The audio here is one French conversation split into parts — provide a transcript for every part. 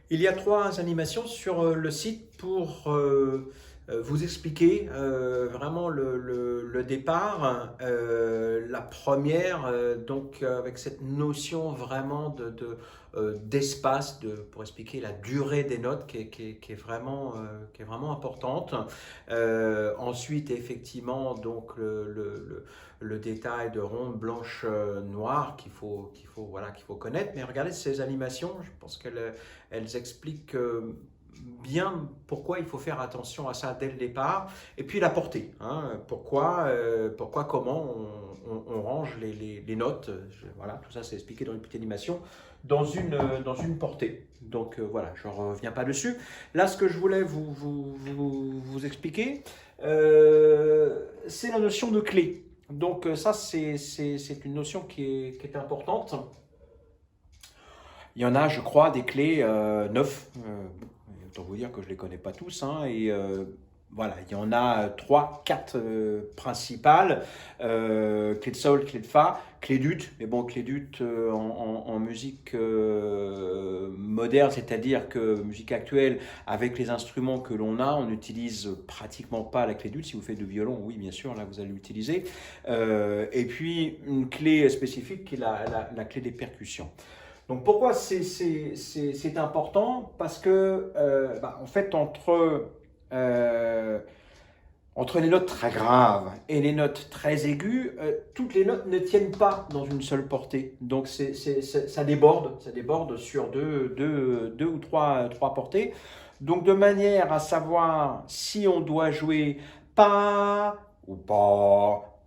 Il y a 3 animations sur le site pour vous expliquer vraiment le départ. La première, donc avec cette notion vraiment d'espace, pour expliquer la durée des notes qui est vraiment importante. Ensuite, effectivement, donc le détail de ronde blanche noire qu'il faut connaître. Mais regardez ces animations, je pense qu'elles expliquent bien pourquoi il faut faire attention à ça dès le départ. Et puis la portée, hein, comment on range les notes. Voilà, tout ça c'est expliqué dans une petite animation dans une portée. Donc voilà, je ne reviens pas dessus. Là, ce que je voulais vous expliquer, c'est la notion de clé. Donc ça, c'est une notion qui est importante. Il y en a, je crois, des clés 9. Autant vous dire que je ne les connais pas tous. Hein, et voilà, il y en a 3, 4 principales. Clé de sol, clé de fa, clé d'ut. Mais bon, clé d'ut en musique moderne, c'est-à-dire que musique actuelle, avec les instruments que l'on a, on n'utilise pratiquement pas la clé d'ut. Si vous faites du violon, oui, bien sûr, là, vous allez l'utiliser. Et puis, une clé spécifique qui est la clé des percussions. Donc pourquoi c'est important? Parce que en fait entre les notes très graves et les notes très aiguës, toutes les notes ne tiennent pas dans une seule portée. Donc ça déborde sur deux ou trois portées. Donc de manière à savoir si on doit jouer pas ou pas,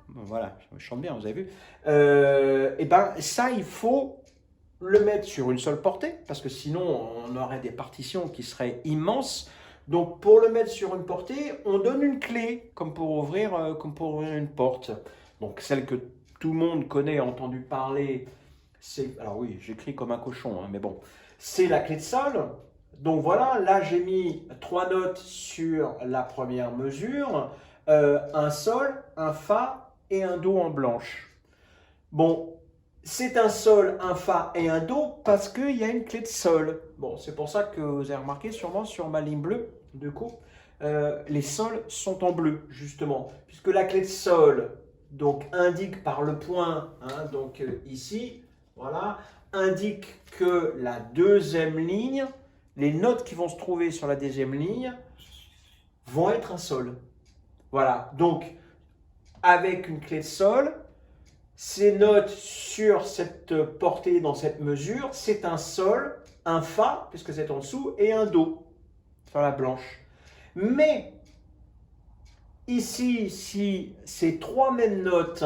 voilà, je chante bien, vous avez vu. Et ben ça, il faut le mettre sur une seule portée, parce que sinon on aurait des partitions qui seraient immenses. Donc pour le mettre sur une portée, on donne une clé, comme pour ouvrir une porte. Donc celle que tout le monde connaît, a entendu parler, c'est... Alors oui, j'écris comme un cochon, hein, mais bon. C'est la clé de sol. Donc voilà, là j'ai mis 3 notes sur la première mesure. Un sol, un fa et un do en blanche. Bon, c'est un sol, un fa et un do parce qu'il y a une clé de sol. Bon, c'est pour ça que vous avez remarqué sûrement sur ma ligne bleue, du coup, les sols sont en bleu, justement, puisque la clé de sol, donc, indique par le point, hein, donc ici, voilà, indique que la deuxième ligne, les notes qui vont se trouver sur la deuxième ligne vont être un sol. Voilà, donc, avec une clé de sol, ces notes sur cette portée, dans cette mesure, c'est un sol, un fa, puisque c'est en dessous, et un do, sur la blanche. Mais, ici, si ces 3 mêmes notes,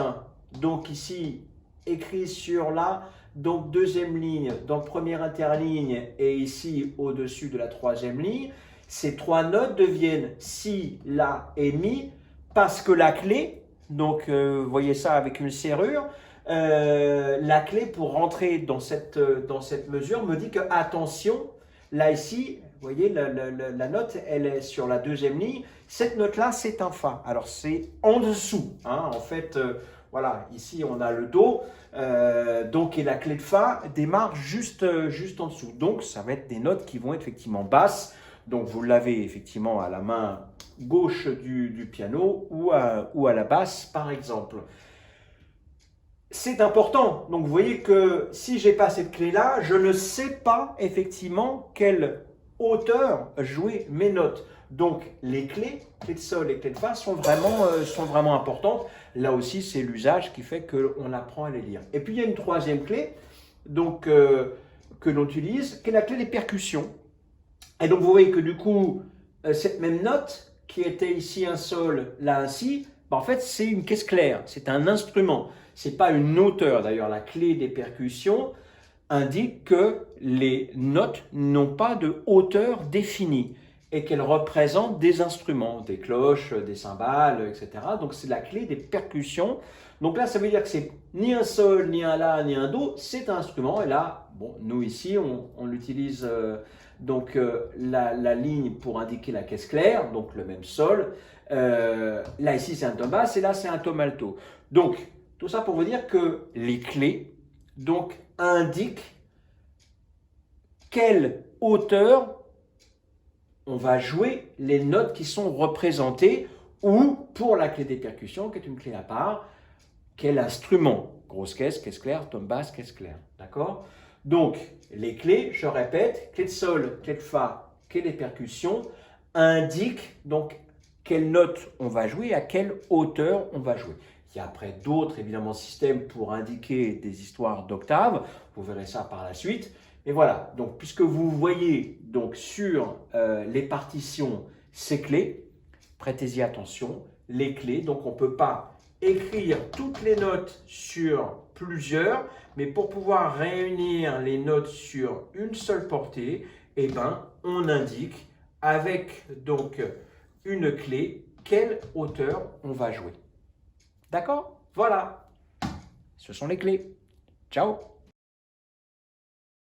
donc ici, écrites sur la, donc deuxième ligne, donc première interligne, et ici, au-dessus de la troisième ligne, ces 3 notes deviennent si, la et mi, parce que la clé, donc, vous voyez ça avec une serrure. La clé pour rentrer dans cette mesure me dit que, attention, là ici, vous voyez, la note, elle est sur la deuxième ligne. Cette note-là, c'est un fa. Alors, c'est en dessous. Hein, en fait, voilà, ici, on a le do. Donc, et la clé de fa démarre juste en dessous. Donc, ça va être des notes qui vont être effectivement basses. Donc, vous l'avez effectivement à la main gauche du piano ou à la basse, par exemple. C'est important. Donc, vous voyez que si je n'ai pas cette clé-là, je ne sais pas effectivement quelle hauteur jouer mes notes. Donc, les clés de sol et clés de fa sont vraiment importantes. Là aussi, c'est l'usage qui fait qu'on apprend à les lire. Et puis, il y a une troisième clé donc, que l'on utilise, qui est la clé des percussions. Et donc, vous voyez que du coup, cette même note qui était ici un sol, là un si, en fait, c'est une caisse claire, c'est un instrument. Ce n'est pas une hauteur. D'ailleurs, la clé des percussions indique que les notes n'ont pas de hauteur définie et qu'elles représentent des instruments, des cloches, des cymbales, etc. Donc, c'est la clé des percussions. Donc là, ça veut dire que c'est ni un sol, ni un la, ni un do, c'est un instrument. Et là, bon, nous ici, on l'utilise la ligne pour indiquer la caisse claire, donc le même sol. Là, ici, c'est un tom basse et là, c'est un tom alto. Donc, tout ça pour vous dire que les clés donc, indiquent quelle hauteur on va jouer les notes qui sont représentées, ou pour la clé des percussions, qui est une clé à part, quel instrument, grosse caisse, caisse claire, tome basse, caisse claire, d'accord? Donc, les clés, je répète, clé de sol, clé de fa, clé des percussions, indiquent donc quelle note on va jouer, à quelle hauteur on va jouer. Il y a après d'autres, évidemment, systèmes pour indiquer des histoires d'octaves, vous verrez ça par la suite. Et voilà, donc puisque vous voyez donc sur les partitions ces clés, prêtez-y attention, les clés, donc on ne peut pas écrire toutes les notes sur plusieurs, mais pour pouvoir réunir les notes sur une seule portée, eh ben, on indique avec donc une clé quelle hauteur on va jouer. D'accord? Voilà, ce sont les clés. Ciao!